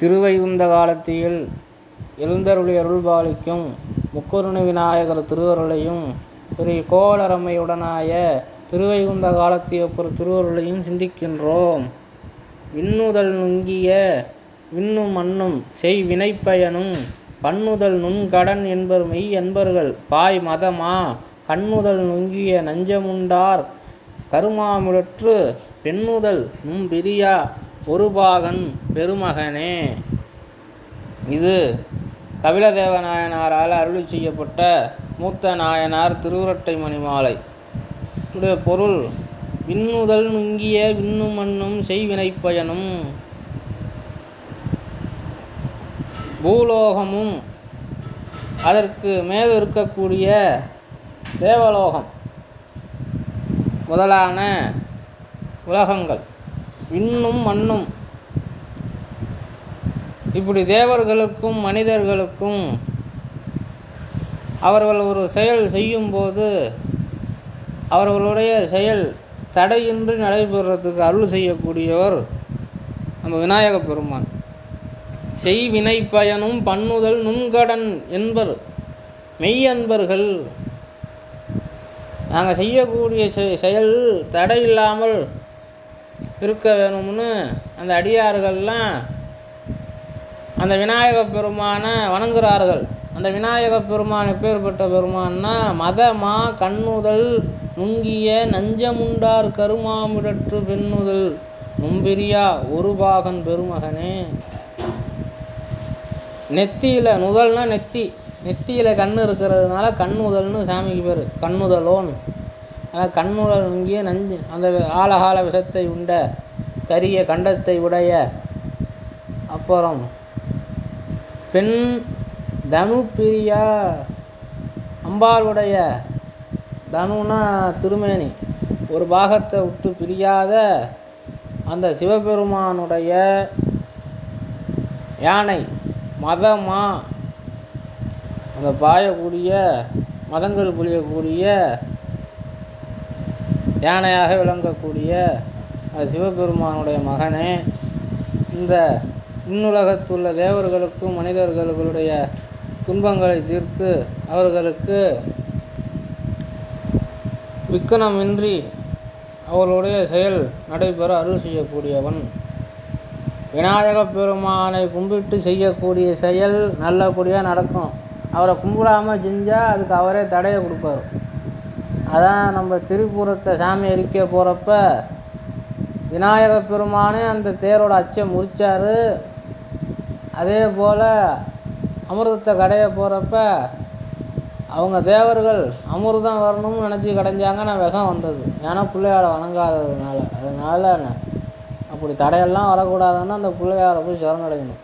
திருவைகுந்த காலத்தில் எழுந்தருளி அருள்பாலிக்கும் முக்கருணை விநாயகர் திருவருளையும் ஸ்ரீ கோளரம்மையுடனாய திருவைகுந்த காலத்தியப்பர் திருவருளையும் சிந்திக்கின்றோம். விண்ணுதல் நுங்கிய விண்ணும் மண்ணும் செய் வினைப்பயனும் பண்ணுதல் நுண்கடன் என்பர் மெய் என்பர்கள் பாய் மதமா கண்ணுதல் நுங்கிய நஞ்சமுண்டார் கருமாமுழற்று பெண்ணுதல் நும்பிரியா ஒருபாகன் பெருமகனே. இது கபிலதேவ நாயனாரால் அருளி செய்யப்பட்ட மூத்த நாயனார் திருவுரட்டை மணிமாலை உடைய பொருள். விண்ணுதல் நுங்கிய விண்ணும் மண்ணும் செய்வினைப்பயனும் பூலோகமும் அதற்கு மேல் இருக்கக்கூடிய தேவலோகம் முதலான உலகங்கள், விண்ணும் மண்ணும், இப்படி தேவர்களுக்கும் மனிதர்களுக்கும் அவர்கள் ஒரு செயல் செய்யும்போது அவர்களுடைய செயல் தடையின்றி நடைபெறுறதுக்கு அருள் செய்யக்கூடியவர் நம்ம விநாயக பெருமான். செய்வினை பயனும் பண்ணுதல் நுண்கடன் என்பர் மெய்யன்பர்கள். நாங்கள் செய்யக்கூடிய செயல் தடை இல்லாமல் இருக்க வேணும்னு அந்த அடியார்கள்லாம் அந்த விநாயக பெருமானை வணங்குகிறார்கள். அந்த விநாயக பெருமான் எப்பேற்பட்ட பெருமான்னா மதமா கண்ணுதல் நுங்கிய நஞ்சமுண்டார் கருமாமுழற்று பெண்ணுதல் நும்பிரியா ஒருபாகன் பெருமகனே. நெத்தியில் நுதல்னா நெத்தியில் கண் இருக்கிறதுனால கண்ணுதல்னு சாமிக்கு பேர். கண்ணுதலோன் கண்ணுதல் நுங்கிய நஞ்சு அந்த ஆலகால விஷத்தை உண்ட கரிய கண்டத்தை உடைய. அப்புறம் பெண் தனு பிரியா அம்பாளுடைய தனுனா திருமேனி ஒரு பாகத்தை விட்டு பிரியாத அந்த சிவபெருமானுடைய யானை மதமா அந்த பாயக்கூடிய மதங்கள் புரியக்கூடிய யானையாக விளங்கக்கூடிய அது சிவபெருமானுடைய மகனே. இந்த இன்னுலகத்துள்ள தேவர்களுக்கும் மனிதர்களுடைய துன்பங்களை தீர்த்து அவர்களுக்கு விக்கனமின்றி அவர்களுடைய செயல் நடைபெற அருள் செய்யக்கூடியவன். விநாயக பெருமானை கும்பிட்டு செய்யக்கூடிய செயல் நல்லபடியாக நடக்கும். அவரை கும்பிடாமல் செஞ்சால் அதுக்கு அவரே தடையை கொடுப்பார். அதான் நம்ம திரிபுரத்தை சாமி அறிக்க போகிறப்ப விநாயக பெருமானே அந்த தேரோட அச்சை முறிச்சார். அதே போல் அமிர்தத்தை கடைய போகிறப்ப அவங்க தேவர்கள் அமிர்தம் வரணும்னு நினச்சி கடைஞ்சாங்க. நான் விஷம் வந்தது. ஏன்னா பிள்ளையாரை வணங்காததுனால. அதனால் அப்படி தடையெல்லாம் வரக்கூடாதுன்னா அந்த பிள்ளையாரை போய் சரணடையணும்.